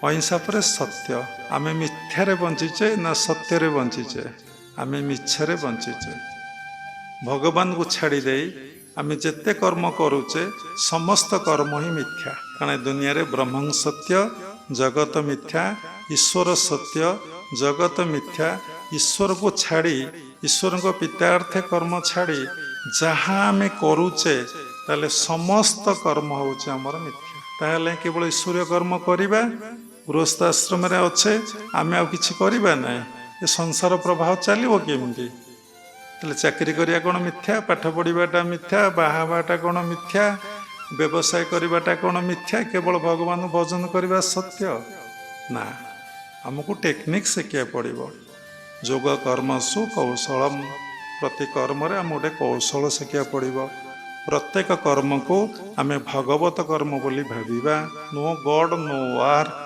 ଅହିଂସା ପରେ ସତ୍ୟ। ଆମେ ମିଥ୍ୟାରେ ବଞ୍ଚିଛେ ନା ସତ୍ୟରେ ବଞ୍ଚିଛେ? ଆମେ ମିଛରେ ବଞ୍ଚିଛେ। ଭଗବାନଙ୍କୁ ଛାଡ଼ି ଦେଇ ଆମେ ଯେତେ କର୍ମ କରୁଛେ ସମସ୍ତ କର୍ମ ହିଁ ମିଥ୍ୟା। କାରଣ ଦୁନିଆରେ ବ୍ରହ୍ମ ସତ୍ୟ, ଜଗତ ମିଥ୍ୟା, ଈଶ୍ୱର ସତ୍ୟ, ଜଗତ ମିଥ୍ୟା। ଈଶ୍ୱରକୁ ଛାଡ଼ି, ଈଶ୍ୱରଙ୍କ ପିତାର୍ଥେ କର୍ମ ଛାଡ଼ି ଯାହା ଆମେ କରୁଛେ ତାହେଲେ ସମସ୍ତ କର୍ମ ହେଉଛି ଆମର ମିଥ୍ୟା। ତାହେଲେ କେବଳ ଈଶ୍ୱରୀୟ କର୍ମ କରିବା। ଗୃହସ୍ଥାଶ୍ରମରେ ଅଛେ, ଆମେ ଆଉ କିଛି କରିବା ନାହିଁ, ଏ ସଂସାର ପ୍ରବାହ ଚାଲିବ କେମିତି? ତାହେଲେ ଚାକିରି କରିବା କ'ଣ ମିଥ୍ୟା? ପାଠ ପଢ଼ିବାଟା ମିଥ୍ୟା? ବାହା ହେବାଟା କ'ଣ ମିଥ୍ୟା? ବ୍ୟବସାୟ କରିବାଟା କ'ଣ ମିଥ୍ୟା? କେବଳ ଭଗବାନଙ୍କୁ ଭଜନ କରିବା ସତ୍ୟ? ନା, ଆମକୁ ଟେକ୍ନିକ୍ ଶିଖିବାକୁ ପଡ଼ିବ। ଯୋଗ କର୍ମସୁ କୌଶଳମ୍। ପ୍ରତି କର୍ମରେ ଆମକୁ ଗୋଟେ କୌଶଳ ଶିଖିବାକୁ ପଡ଼ିବ। ପ୍ରତ୍ୟେକ କର୍ମକୁ ଆମେ ଭଗବତ କର୍ମ ବୋଲି ଭାବିବା। ନୋ ଗଡ୍ ନୋ ୱାର୍କ,